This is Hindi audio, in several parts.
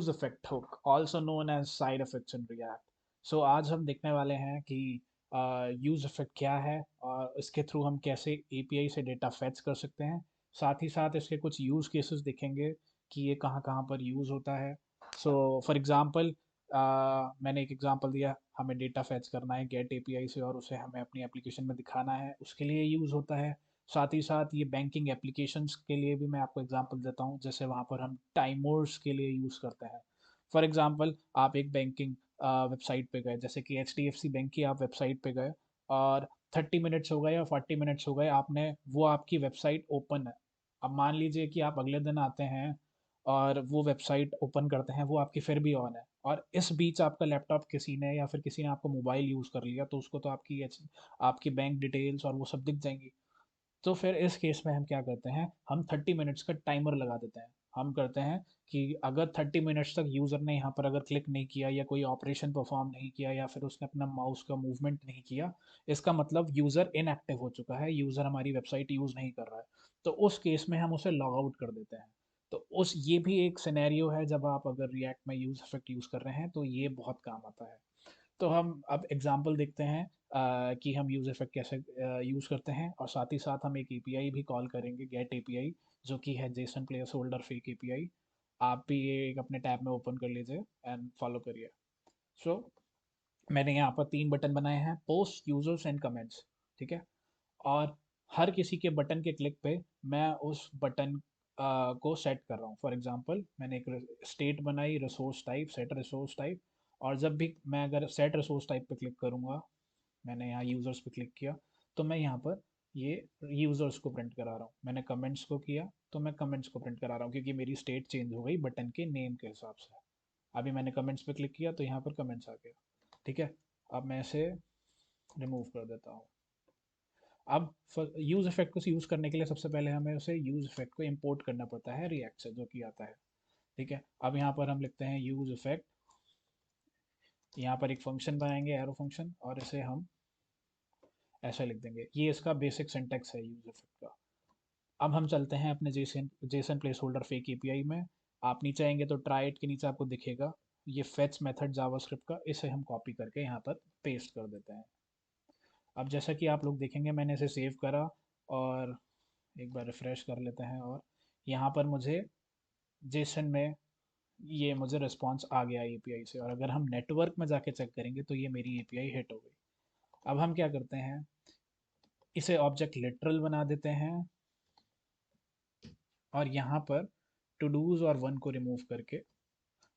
Use effect hook also known as side effects in React. So आज हम देखने वाले हैं कि यूज इफेक्ट क्या है और इसके थ्रू हम कैसे एपीआई से डेटा फेच कर सकते हैं। साथ ही साथ इसके कुछ यूज केसेस देखेंगे कि ये कहाँ कहाँ पर यूज होता है। सो फॉर एग्जांपल मैंने एक एग्जांपल दिया, हमें डेटा फेच करना है गेट एपीआई से और उसे हमें अपनी एप्लीकेशन में दिखाना है, उसके लिए यूज़ होता है। साथ ही साथ ये बैंकिंग एप्लीकेशंस के लिए भी मैं आपको एग्जांपल देता हूँ, जैसे वहाँ पर हम टाइमर्स के लिए यूज़ करते हैं। फॉर एग्जांपल आप एक बैंकिंग वेबसाइट पे गए, जैसे कि एचडीएफसी बैंक की आप वेबसाइट पे गए और 30 मिनट्स हो गए या 40 मिनट्स हो गए, आपने वो आपकी वेबसाइट ओपन है। अब मान लीजिए कि आप अगले दिन आते हैं और वो वेबसाइट ओपन करते हैं, वो आपकी फिर भी ऑन है और इस बीच आपका लैपटॉप किसी ने या फिर किसी ने आपको मोबाइल यूज़ कर लिया, तो उसको तो आपकी बैंक डिटेल्स और वो सब दिख जाएंगी। तो फिर इस केस में हम क्या करते हैं, हम 30 मिनट्स का टाइमर लगा देते हैं। हम करते हैं कि अगर 30 मिनट्स तक यूज़र ने यहाँ पर अगर क्लिक नहीं किया या कोई ऑपरेशन परफॉर्म नहीं किया या फिर उसने अपना माउस का मूवमेंट नहीं किया, इसका मतलब यूज़र इनएक्टिव हो चुका है, यूज़र हमारी वेबसाइट यूज़ नहीं कर रहा है। तो उस केस में हम उसे लॉग आउट कर देते हैं। तो उस ये भी एक सिनेरियो है, जब आप अगर रिएक्ट में यूज़ इफेक्ट यूज़ कर रहे हैं तो ये बहुत काम आता है। तो हम अब एग्जांपल देखते हैं कि हम यूज़ इफेक्ट कैसे यूज़ करते हैं, और साथ ही साथ हम एक एपीआई भी कॉल करेंगे, गेट एपीआई, जो कि है Jason place holder fake API. आप भी ये एक अपने टैब में ओपन कर लीजिए एंड फॉलो करिए। सो मैंने यहाँ पर 3 बटन बनाए हैं, पोस्ट, यूजर्स एंड कमेंट्स। ठीक है। और हर किसी के बटन के क्लिक पे मैं उस बटन को सेट कर रहा हूँ। फॉर एग्जांपल मैंने एक स्टेट बनाई, resource type, set resource type. और जब भी मैं अगर सेट रिसोर्स टाइप पे क्लिक करूँगा, मैंने यहाँ यूज़र्स पे क्लिक किया, तो मैं यहाँ पर ये यूज़र्स को प्रिंट करा रहा हूँ। मैंने कमेंट्स को किया तो मैं कमेंट्स को प्रिंट करा रहा हूँ, क्योंकि मेरी स्टेट चेंज हो गई बटन के नेम के हिसाब से। अभी मैंने कमेंट्स पे क्लिक किया तो यहाँ पर कमेंट्स आ गया। ठीक है। अब मैं इसे रिमूव कर देता हूँ। अब यूज़ इफेक्ट को यूज़ करने के लिए सबसे पहले हमें उसे यूज़ इफेक्ट को इंपोर्ट करना पड़ता है रिएक्ट से, जो कि आता है। ठीक है। अब यहाँ पर हम लिखते हैं यूज़ इफेक्ट, यहाँ पर एक फंक्शन बनाएंगे एरो फंक्शन, और इसे हम ऐसे लिख देंगे। ये इसका बेसिक सिंटेक्स है यूज़ इफेक्ट का। अब हम चलते हैं अपने Jason Jason place holder fake API में। आप नीचे आएंगे तो ट्राई इट के नीचे आपको दिखेगा ये फेच मेथड जावास्क्रिप्ट का, इसे हम कॉपी करके यहाँ पर पेस्ट कर देते हैं। अब जैसा कि आप लोग देखेंगे, मैंने इसे सेव करा और एक बार रिफ्रेश कर लेते हैं, और यहाँ पर मुझे जेसन में ये मुझे रिस्पॉन्स आ गया एपीआई से। और अगर हम नेटवर्क में जाके चेक करेंगे तो ये मेरी एपीआई हिट हो गई। अब हम क्या करते हैं, इसे ऑब्जेक्ट लिटरल बना देते हैं और यहाँ पर टू डूज और वन को रिमूव करके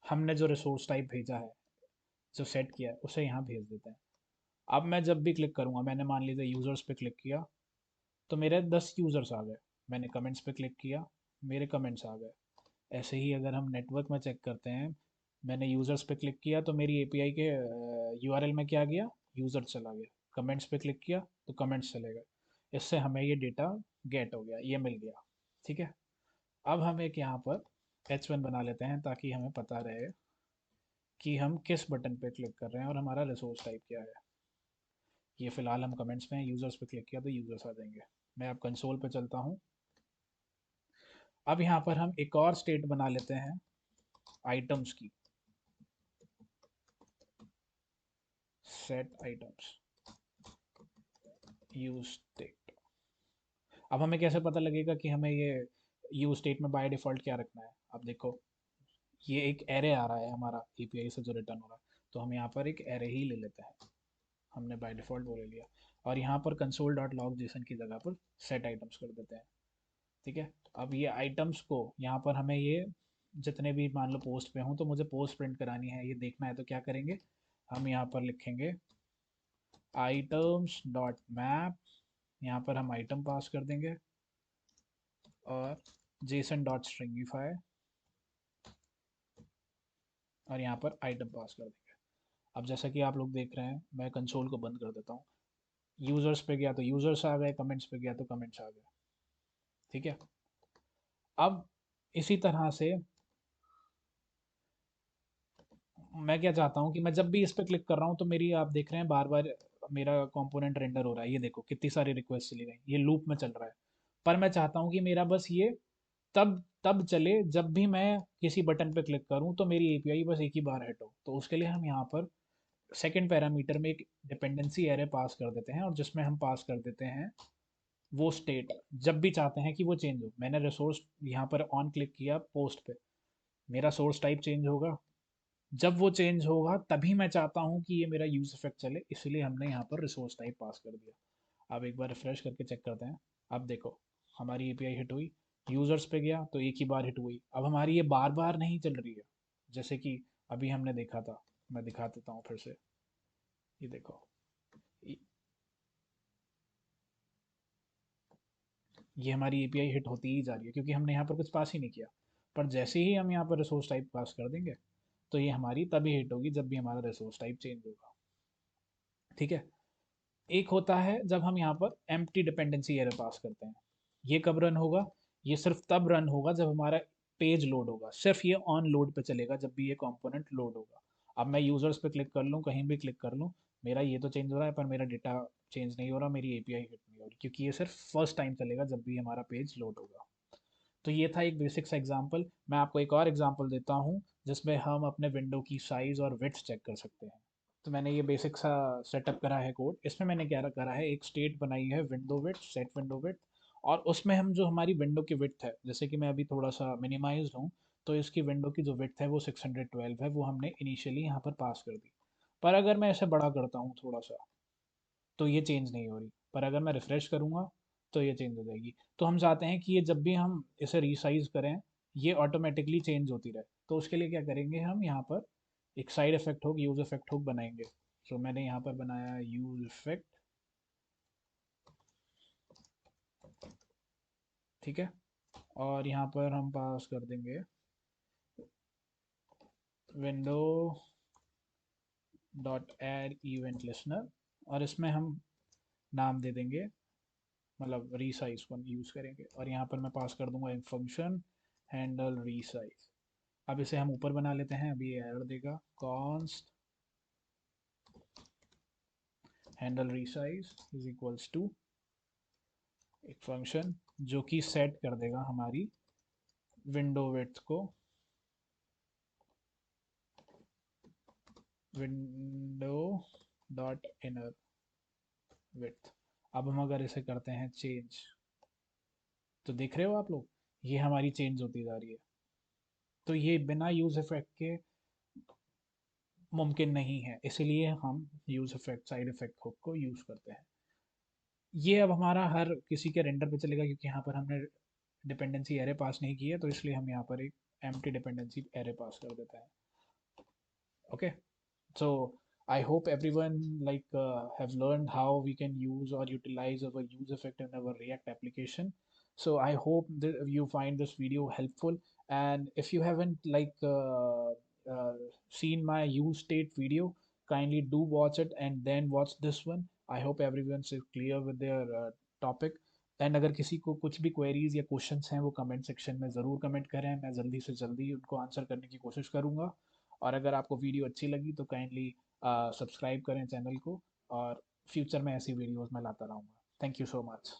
हमने जो रिसोर्स टाइप भेजा है, जो सेट किया है, उसे यहाँ भेज देते हैं। अब मैं जब भी क्लिक करूँगा, मैंने मान लीजिए यूज़र्स पे क्लिक किया तो मेरे 10 यूज़र्स आ गए। मैंने कमेंट्स पे क्लिक किया, मेरे कमेंट्स आ गए। ऐसे ही अगर हम नेटवर्क में चेक करते हैं, मैंने यूज़र्स पे क्लिक किया तो मेरी एपीआई के यूआरएल में क्या गया, यूज़र चला गया। कमेंट्स पे क्लिक किया तो कमेंट्स चले गए। इससे हमें ये डेटा गेट हो गया, ये मिल गया। ठीक है। अब हम एक यहाँ पर H1 बना लेते हैं, ताकि हमें पता रहे कि हम किस बटन पे क्लिक कर रहे हैं और हमारा रिसोर्स टाइप क्या है। ये फिलहाल हम कमेंट्स में यूज़र्स पे क्लिक किया तो यूज़र्स आ जाएंगे। मैं अब कंसोल पे चलता हूँ। अब यहाँ पर हम एक और स्टेट बना लेते हैं आइटम्स की, सेट आइटम्स यूज स्टेट। अब हमें कैसे पता लगेगा कि हमें ये यूज स्टेट में बाय डिफॉल्ट क्या रखना है। अब देखो, ये एक एरे आ रहा है हमारा एपीआई से जो रिटर्न हो रहा है, तो हम यहाँ पर एक एरे ही ले लेते हैं। हमने बाय डिफॉल्ट वो ले लिया, और यहाँ पर कंसोल डॉट लॉग जेसन की जगह पर सेट आइटम्स कर देते हैं। ठीक है। अब ये आइटम्स को यहाँ पर हमें ये जितने भी मान लो पोस्ट पे हूँ तो मुझे पोस्ट प्रिंट करानी है, ये देखना है, तो क्या करेंगे, हम यहाँ पर लिखेंगे आइटम्स डॉट मैप। यहाँ पर हम आइटम पास कर देंगे और जेसन डॉट स्ट्रिंगिफाई, और यहाँ पर आइटम पास कर देंगे। अब जैसा कि आप लोग देख रहे हैं, मैं कंसोल को बंद कर देता हूँ। यूजर्स पे गया तो यूजर्स आ गए, कमेंट्स पे गया तो कमेंट्स आ गए। ठीक है। अब इसी तरह से मैं क्या चाहता हूँ कि मैं जब भी इस पर क्लिक कर रहा हूँ तो मेरी, आप देख रहे हैं, बार बार मेरा कंपोनेंट रेंडर हो रहा है। ये देखो कितनी सारी रिक्वेस्ट चली गई, ये लूप में चल रहा है। पर मैं चाहता हूँ कि मेरा बस ये तब चले जब भी मैं किसी बटन पे क्लिक करूं तो मेरी एपीआई बस एक ही बार हिट हो। तो उसके लिए हम यहाँ पर सेकंड पैरामीटर में एक डिपेंडेंसी एरे पास कर देते हैं, और जिसमें हम पास कर देते हैं वो स्टेट जब भी चाहते हैं कि वो चेंज हो। मैंने रिसोर्स यहाँ पर ऑन क्लिक किया पोस्ट पे, मेरा सोर्स टाइप चेंज होगा। जब वो चेंज होगा तभी मैं चाहता हूँ कि ये मेरा यूज इफेक्ट चले, इसलिए हमने यहाँ पर रिसोर्स टाइप पास कर दिया। अब एक बार रिफ्रेश करके चेक करते हैं। अब देखो हमारी एपीआई हिट हुई, यूजर्स पे गया तो एक ही बार हिट हुई। अब हमारी ये बार बार नहीं चल रही है, जैसे कि अभी हमने देखा था। मैं दिखा देता हूँ फिर से। ये देखो, ये हमारी एपीआई हिट होती ही जा रही है क्योंकि हमने यहाँ पर कुछ पास ही नहीं किया। पर जैसे ही हम यहाँ पर रिसोर्स टाइप पास कर देंगे तो ये हमारी तभी हिट होगी जब भी हमारा रिसोर्स टाइप चेंज होगा। ठीक है। एक होता है जब हम यहाँ पर एम्प्टी डिपेंडेंसी एरर पास करते हैं। ये कब रन होगा? ये सिर्फ तब रन होगा जब हमारा पेज लोड होगा। सिर्फ ये ऑन लोड पे चलेगा जब भी ये कंपोनेंट लोड होगा। अब मैं यूजर्स पे क्लिक कर लूँ, कहीं भी क्लिक कर लूँ, मेरा ये तो चेंज हो रहा है पर मेरा डेटा चेंज नहीं हो रहा, मेरी एपीआई हिट नहीं हो रही, क्योंकि ये सिर्फ फर्स्ट टाइम चलेगा जब भी हमारा पेज लोड होगा। तो ये था एक बेसिक सा एग्जांपल। मैं आपको एक और एग्जांपल देता हूँ जिसमें हम अपने विंडो की साइज और विड्थ चेक कर सकते हैं। तो मैंने ये बेसिक सा सेटअप करा है कोड। इसमें मैंने क्या करा है, एक स्टेट बनाई है window width, set window width. और उसमें हम जो हमारी विंडो की विड्थ है, जैसे कि मैं अभी थोड़ा सा मिनिमाइज हूँ, तो इसकी विंडो की जो विड्थ है वो 612 है, वो हमने इनिशियली यहाँ पर पास कर दी। पर अगर मैं इसे बड़ा करता हूँ थोड़ा सा तो ये चेंज नहीं हो रही, पर अगर मैं रिफ्रेश करूँगा तो ये चेंज हो जाएगी। तो हम चाहते हैं कि ये जब भी हम इसे रीसाइज करें ये ऑटोमेटिकली चेंज होती रहे। तो उसके लिए क्या करेंगे, हम यहाँ पर एक side effect hook, use effect hook बनाएंगे। तो मैंने यहाँ पर बनाया यूज इफेक्ट। ठीक है। और यहाँ पर हम पास कर देंगे window dot add event listener, और इसमें हम नाम दे देंगे, मतलब रीसाइज को यूज़ करेंगे। और यहाँ पर मैं पास कर दूंगा एक फंक्शन हैंडल रीसाइज। अब इसे हम ऊपर बना लेते हैं, अभी ये एरर देगा const handle resize is equals to एक फंक्शन जो कि सेट कर देगा हमारी विंडो विड्थ को, विंडो डॉट इनर विड्थ। अब हम अगर इसे करते हैं चेंज, तो देख रहे हो आप लोग ये हमारी चेंज होती जा रही है। तो ये बिना यूज इफेक्ट के मुमकिन नहीं है, इसलिए हम use effect side effect hook को यूज करते हैं। ये अब हमारा हर किसी के रेंडर पे चलेगा क्योंकि यहाँ पर हमने डिपेंडेंसी एरे पास नहीं की है, तो इसलिए हम यहाँ पर एक एम्प्टी डिपेंडेंसी एरे पास कर देते हैं। Okay. So I hope everyone have learned how we can use or utilize our use effect in our React application. So I hope that you find this video helpful. And if you haven't uh, seen my use state video, kindly do watch it and then watch this one. I hope everyone's clear with their topic. And अगर किसी को कुछ भी क्वेरीज या क्वेश्चंस हैं वो कमेंट सेक्शन में ज़रूर कमेंट करें, मैं जल्दी से जल्दी उनको आंसर करने की कोशिश करूँगा। और अगर आपको वीडियो अच्छी लगी तो काइंडली सब्सक्राइब करें चैनल को, और फ्यूचर में ऐसी वीडियोस मैं लाता रहूँगा। Thank you so much.